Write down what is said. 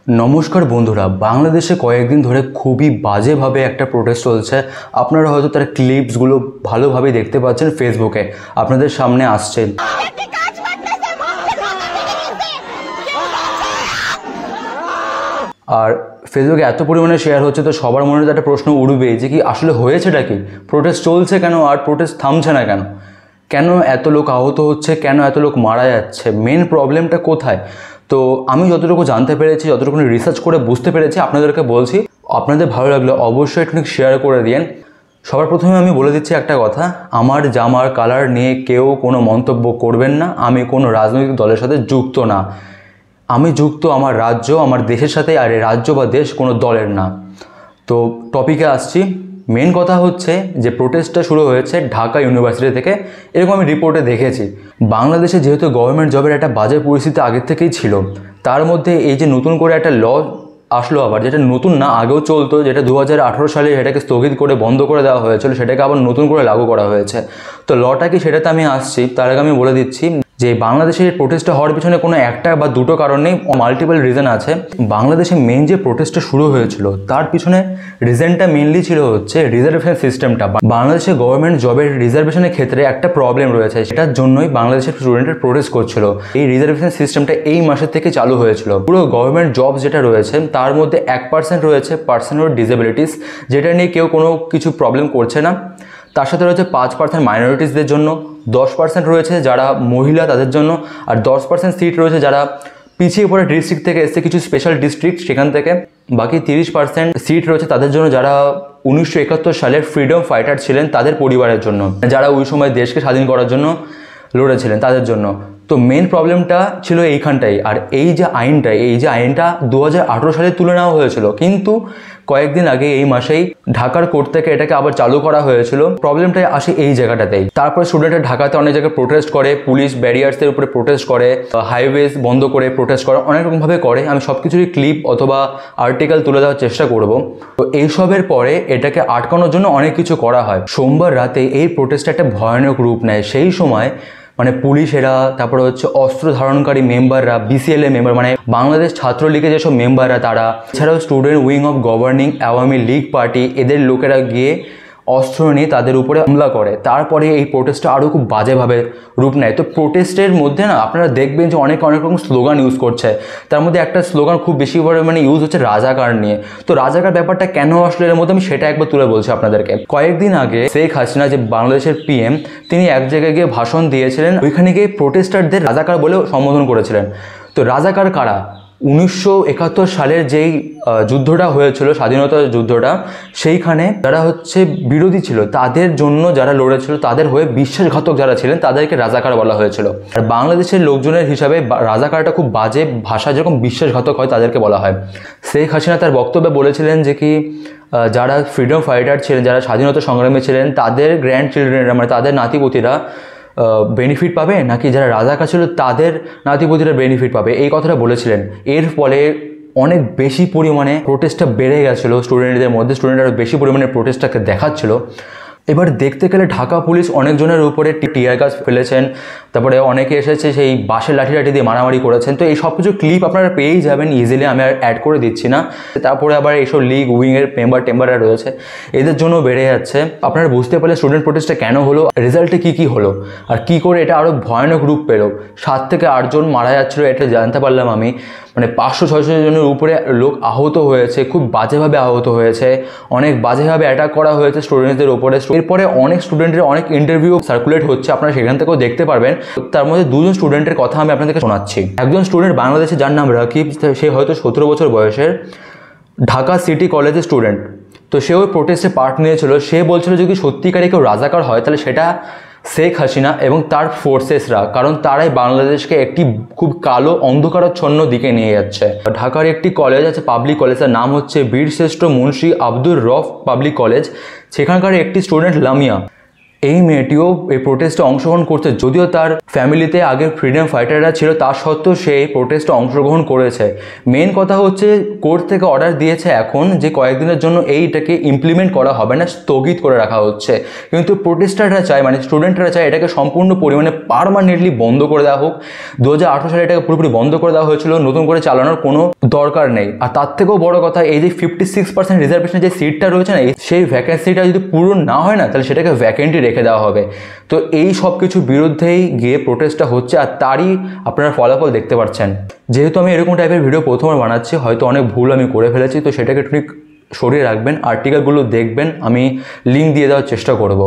नमस्कार बंधुरा बांग्लादेशे कয়েকদিন ধরে খুবই বাজেভাবে একটা প্রোটেস্ট চলছে। আপনারা হয়তো তার ক্লিপসগুলো ভালোভাবে দেখতে পাচ্ছেন ফেসবুকে আপনাদের সামনে আসছে। আর ফেসবুকে এত পরিমাণে শেয়ার হচ্ছে তো সবার মনে একটা প্রশ্ন উঠবেই যে কি আসলে হয়েছেটা কি, প্রোটেস্ট চলছে কেন আর প্রোটেস্ট থামছে না কেন, কেন এত লোক আহত হচ্ছে, কেন এত লোক মারা যাচ্ছে, মেন প্রবলেমটা কোথায়। তো আমি যতটুকু জানতে পেরেছি, যতটুকু রিসার্চ করে বুঝতে পেরেছি আপনাদেরকে বলছি। আপনাদের ভালো লাগলে অবশ্যই একটু শেয়ার করে দিন। সবার প্রথমে আমি বলে দিচ্ছি একটা কথা, আমার জামার কালার নিয়ে কেউ কোনো মন্তব্য করবেন না। আমি কোনো রাজনৈতিক দলের সাথে যুক্ত না, আমি যুক্ত আমার রাজ্য, আমার দেশের সাথে। আর এই রাজ্য বা দেশ কোনো দলের না। তো টপিকে আসছি। মেন কথা হচ্ছে যে প্রোটেস্টটা শুরু হয়েছে ঢাকা ইউনিভার্সিটি থেকে, এরকম আমি রিপোর্টে দেখেছি। বাংলাদেশে যেহেতু গভর্নমেন্ট জবের একটা বাজে পরিস্থিতি আগের থেকেই ছিল, তার মধ্যে এই যে নতুন করে একটা ল আসলো, আবার যেটা নতুন না আগেও চলতো, যেটা 2018 সালে সেটাকে স্থগিত করে বন্ধ করে দেওয়া হয়েছিল, সেটাকে আবার নতুন করে লাগু করা হয়েছে। তো লটা কি সেটাতে আমি আসছি, তার আগে আমি বলে দিচ্ছি যে বাংলাদেশের প্রোটেস্টটা হওয়ার পিছনে কোনো একটা বা দুটো কারণ নেই, মাল্টিপল রিজন আছে। বাংলাদেশে মেন যে প্রোটেস্টটা শুরু হয়েছিল তার পিছনে রিজনটা মেনলি ছিল হচ্ছে রিজার্ভেশন সিস্টেমটা। বাংলাদেশের গভর্নমেন্ট জবের রিজার্ভেশনের ক্ষেত্রে একটা প্রবলেম রয়েছে, সেটার জন্যই বাংলাদেশের স্টুডেন্টের প্রোটেস্ট করছিল। এই রিজার্ভেশন সিস্টেমটা এই মাসের থেকে চালু হয়েছিল। পুরো গভর্নমেন্ট জব যেটা রয়েছে তার মধ্যে 1% রয়েছে পার্সন উইথ ডিসেবিলিটিস, যেটা নিয়ে কেউ কোনো কিছু প্রবলেম করছে না। তার সাথে রয়েছে 5% মাইনরিটিসদের জন্য, 10% রয়েছে যারা মহিলা তাদের জন্য, আর 10% সিট রয়েছে যারা পিছিয়ে পড়ে ডিস্ট্রিক্ট থেকে এসছে, কিছু স্পেশাল ডিস্ট্রিক্ট সেখান থেকে। বাকি 30% সিট রয়েছে তাদের জন্য যারা 1971 সালের ফ্রিডম ফাইটার ছিলেন, তাদের পরিবারের জন্য, যারা ওই সময় দেশকে স্বাধীন করার জন্য লড়েছিলেন তাদের জন্য। তো মেন প্রবলেমটা ছিল এইখানটাই। আর এই যে আইনটা 2018 সালে তুলে নেওয়া হয়েছিল, কিন্তু কয়েকদিন আগে এই মাসেই ঢাকার কোর্ট থেকে এটাকে আবার চালু করা হয়েছিল। প্রবলেমটাই আসে এই জায়গাটাতেই। তারপরে স্টুডেন্টরা ঢাকাতে অনেক জায়গায় প্রোটেস্ট করে, পুলিশ ব্যারিয়ার্সের উপরে প্রোটেস্ট করে, হাইওয়েজ বন্ধ করে প্রোটেস্ট করে, অনেক রকমভাবে করে। আমি সব কিছুরই ক্লিপ অথবা আর্টিকেল তুলে দেওয়ার চেষ্টা করব। তো এইসবের পরে এটাকে আটকানোর জন্য অনেক কিছু করা হয়। সোমবার রাতে এই প্রোটেস্টটা একটা ভয়ানক রূপ নেয়। সেই সময় মানে পুলিশেরা, তারপরে হচ্ছে অস্ত্র ধারণকারী মেম্বাররা, BCLA মেম্বার মানে বাংলাদেশ ছাত্রলীগের যেসব মেম্বাররা, তারা এছাড়াও student wing of governing Awami League party, এদের লোকেরা গিয়ে অস্ত্র নিয়ে তাদের উপরে হামলা করে। তারপরে এই প্রোটেস্টটা আরও খুব বাজেভাবে রূপ নেয়। তো প্রোটেস্টের মধ্যে না আপনারা দেখবেন যে অনেক রকম স্লোগান ইউজ করছে। তার মধ্যে একটা স্লোগান খুব বেশি পরিমাণে ইউজ হচ্ছে রাজাকার নিয়ে। তো রাজাকার ব্যাপারটা কেন আসলে এর মধ্যে, আমি সেটা একবার তুলে বলছি আপনাদেরকে। কয়েকদিন আগে শেখ হাসিনা, যে বাংলাদেশের PM, তিনি এক জায়গায় গিয়ে ভাষণ দিয়েছিলেন। ওইখানে গিয়ে প্রোটেস্টারদের রাজাকার বলে সম্বোধন করেছিলেন। তো রাজাকার কারা? 1971 সালের যেই যুদ্ধটা হয়েছিল, স্বাধীনতার যুদ্ধটা, সেইখানে যারা হচ্ছে বিরোধী ছিল, তাদের জন্য যারা লড়েছিল, তাদের হয়ে বিশ্বাসঘাতক যারা ছিলেন তাদেরকে রাজাকার বলা হয়েছিল। আর বাংলাদেশের লোকজনের হিসাবে রাজাকারটা খুব বাজে ভাষা, যেরকম বিশ্বাসঘাতক হয় তাদেরকে বলা হয়। শেখ হাসিনা তার বক্তব্যে বলেছিলেন যে কি যারা ফ্রিডম ফাইটার ছিলেন, যারা স্বাধীনতা সংগ্রামী ছিলেন, তাদের গ্র্যান্ড চিলড্রেনরা মানে তাদের নাতিপতিরা বেনিফিট পাবে, নাকি যারা রাজাকার ছিল তাদের নাতিপতিরা বেনিফিট পাবে, এই কথাটা বলেছিলেন। এর ফলে অনেক বেশি পরিমাণে প্রোটেস্টটা বেড়ে গেছিলো স্টুডেন্টদের মধ্যে। স্টুডেন্টরা আরও বেশি পরিমাণে প্রোটেস্টটাকে দেখাচ্ছিল। এবার দেখতে গেলে ঢাকা পুলিশ অনেকজনের উপরে টিয়ার গ্যাস ফেলেছেন, তারপরে অনেকে এসেছে সেই বাঁশের লাঠি দিয়ে মারামারি করেছেন। তো এই সব কিছু ক্লিপ আপনারা পেয়েই যাবেন ইজিলি, আমি আর অ্যাড করে দিচ্ছি না। তারপরে আবার এইসব লীগ উইংয়ের টেম্বাররা রয়েছে, এদের জন্য বেড়ে যাচ্ছে। আপনারা বুঝতে পারলে স্টুডেন্ট প্রোটেস্টটা কেন হলো, রেজাল্টে কী হলো, আর কী করে এটা আরও ভয়ানক রূপ পেল। 7 থেকে 8 জন মারা যাচ্ছিলো, এটা জানতে পারলাম আমি। মানে 500-600 জনের উপরে লোক আহত হয়েছে, খুব বাজেভাবে আহত হয়েছে, অনেক বাজেভাবে অ্যাটাক করা হয়েছে স্টুডেন্টদের উপরে। এরপরে অনেক স্টুডেন্টের অনেক ইন্টারভিউ সার্কুলেট হচ্ছে, আপনারা সেখান থেকেও দেখতে পারবেন। তার মধ্যে 2 জন স্টুডেন্টের কথা আমি আপনাদেরকে শোনাচ্ছি। একজন স্টুডেন্ট বাংলাদেশে, যার নাম রাকিব, সে হয়তো 17 বছর বয়সের, ঢাকা সিটি কলেজের স্টুডেন্ট। তো সে ওই প্রোটেস্টে পার্ট নিয়েছিল। সে বলছিল যদি সত্যিকারে কেউ রাজাকার হয় তাহলে সেটা শেখ হাসিনা এবং তার ফোর্সেসরা, কারণ তারাই বাংলাদেশকে একটি খুব কালো অন্ধকারাচ্ছন্ন দিকে নিয়ে যাচ্ছে। ঢাকার একটি কলেজ আছে, পাবলিক কলেজ, তার নাম হচ্ছে বীরশ্রেষ্ঠ মুন্সি আব্দুর রফ পাবলিক কলেজ। সেখানকার একটি স্টুডেন্ট লামিয়া, এই মেয়েটিও এই প্রোটেস্টে অংশগ্রহণ করছে, যদিও তার ফ্যামিলিতে আগে ফ্রিডম ফাইটাররা ছিল, তা সত্ত্বেও সে এই প্রোটেস্টে অংশগ্রহণ করেছে। মেন কথা হচ্ছে কোর্ট থেকে অর্ডার দিয়েছে এখন যে কয়েকদিনের জন্য এইটাকে ইমপ্লিমেন্ট করা হবে না, স্থগিত করে রাখা হচ্ছে। কিন্তু প্রোটেস্টাররা চায়, মানে স্টুডেন্টরা চায় এটাকে সম্পূর্ণ পরিমাণে পার্মানেন্টলি বন্ধ করে দেওয়া হোক। 2018 সালে এটাকে পুরোপুরি বন্ধ করে দেওয়া হয়েছিল, নতুন করে চালানোর কোনো দরকার নেই। আর তার থেকেও বড় কথা, এই যে 56% রিজার্ভেশনের যে সিটটা রয়েছে না, সেই ভ্যাকেন্সিটা যদি পূরণ না হয় না, তাহলে সেটাকে ভ্যাকেন্টই রেখে দেওয়া হবে। তো এই সব কিছুর বিরুদ্ধেই গিয়ে প্রোটেস্টটা হচ্ছে, আর তারই আপনারা ফলাফল দেখতে পাচ্ছেন। যেহেতু আমি এরকম টাইপের ভিডিও প্রথমবার বানাচ্ছি, হয়তো অনেক ভুল আমি করে ফেলেছি, তো সেটাকে ঠিক সরিয়ে রাখবেন, আর্টিকেলগুলো দেখবেন, আমি লিঙ্ক দিয়ে দেওয়ার চেষ্টা করব।